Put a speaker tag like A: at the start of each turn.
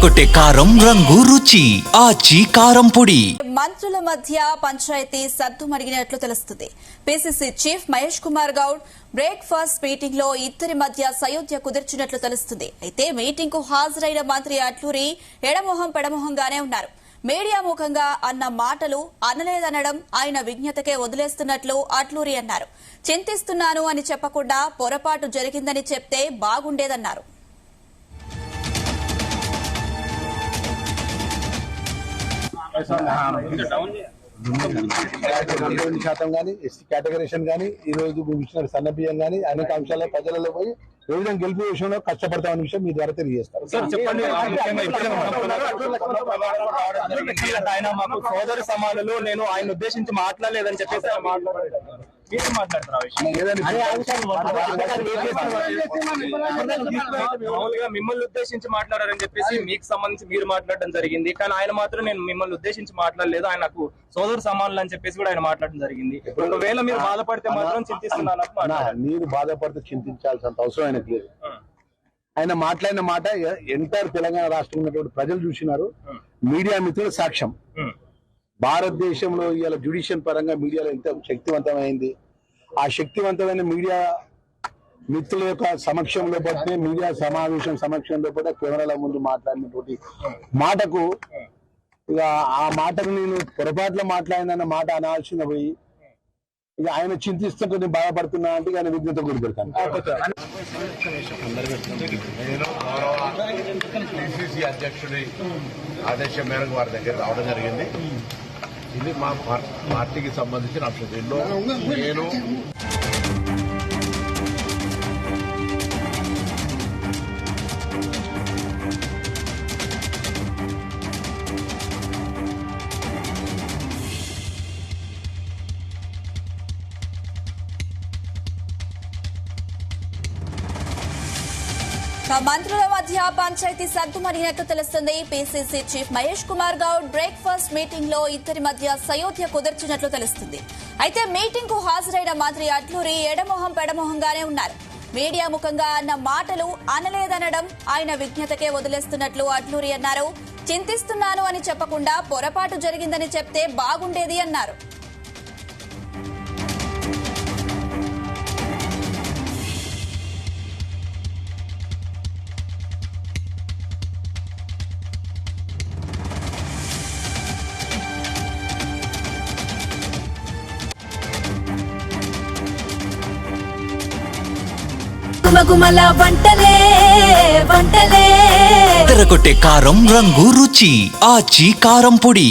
A: అదరగొట్టే కారం రంగు రుచి ఆచి కారం పొడి.
B: మంత్రుల మధ్య పంచాయతీ సద్దుమణిగినట్లు తెలుస్తుంది. PCC chief Mahesh Kumar Goud breakfast meeting లో ఇద్దరి మధ్య సయోధ్య కుదిర్చినట్లు తెలుస్తుంది. అయితే మీటింగ్ కు హాజరైన మంత్రి అట్లూరి ఎడమొహం పెడమొహంగానే ఉన్నారు. మీడియా ముఖంగా అన్న మాటలు అనలేదనడం ఆయన విజ్ఞతకే వదిలేస్తున్నట్లు అట్లూరి అన్నారు. చింతిస్తున్నాను అని చెప్పకుండా పొరపాటు జరిగిందని చెప్తే బాగుండేదన్నారు.
C: శాతం కానీ ఎస్టీ కేటగరీషన్ కానీ ఈ రోజు ఇచ్చిన సన్నబియ్యం కానీ అనేక అంశాల ప్రజలలో పోయి ఏ విధంగా గెలుపు విషయంలో కష్టపడతామన్న విషయం మీ ద్వారా తెలియజేస్తారు.
D: ఆయన మాకు సోదరి సమానులు, నేను ఆయన ఉద్దేశించి మాట్లాడలేదని చెప్పేసి మామూలుగా మిమ్మల్ని ఉద్దేశించి మాట్లాడారని చెప్పేసి మీకు సంబంధించి మీరు మాట్లాడడం జరిగింది. కానీ ఆయన మాత్రం నేను మిమ్మల్ని ఉద్దేశించి మాట్లాడలేదు, ఆయన నాకు సోదరు సమానులు అని చెప్పేసి కూడా ఆయన మాట్లాడడం జరిగింది. ఒకవేళ మీరు బాధపడితే మాత్రం చింతిస్తున్నాను.
C: మీరు బాధపడితే చింతించాల్సినంత అవసరం ఆయనకు లేదు. ఆయన మాట్లాడిన మాట ఎంటైర్ తెలంగాణ రాష్ట్రంలో ఉన్నటువంటి ప్రజలు చూసినారు. మీడియా మిత్రుల సాక్ష్యం. భారతదేశంలో ఇవాళ జ్యుడిషియల్ పరంగా మీడియాలో ఎంత శక్తివంతమైంది. ఆ శక్తివంతమైన మీడియా మిత్రుల యొక్క సమక్షంలో పడితే, మీడియా సమావేశం సమక్షంలో పడితే కెమెరాల ముందు మాట్లాడినటువంటి మాటకు ఇక ఆ మాటకు నేను పొరపాట్ల మాట్లాడినన్న మాట అనాల్సిన పోయి ఇక ఆయన చింతిస్తుంటే నేను బాధపడుతున్నా అంటే ఆయన విజ్ఞత గురి పెడతాను.
E: పిసిసి అధ్యక్షుడి ఆదేశం మేరకు వారి దగ్గర రావడం జరిగింది. ఇది మా పార్టీకి సంబంధించిన అంశం. దీనిలో నేను
B: మంత్రుల మధ్య పంచాయతీ సద్దుమణిగినట్లు తెలుస్తుంది. PCC chief Mahesh Kumar Goud breakfast meeting లో ఇద్దరి మధ్య సయోధ్య కుదిర్చినట్లు తెలుస్తుంది. అయితే మీటింగ్ కు హాజరైన మంత్రి అట్లూరి ఎడమొహం పెడమొహంగానే ఉన్నారు. మీడియా ముఖంగా అన్న మాటలు అనలేదనడం ఆయన విజ్ఞతకే వదిలేస్తున్నట్లు అట్లూరి అన్నారు. చింతిస్తున్నాను అని చెప్పకుండా పొరపాటు జరిగిందని చెప్తే బాగుండేది అన్నారు.
F: గుమగుమల వంటలే వంటలే
A: అదరగొట్టే కారం రంగు రుచి ఆచి కారం పొడి.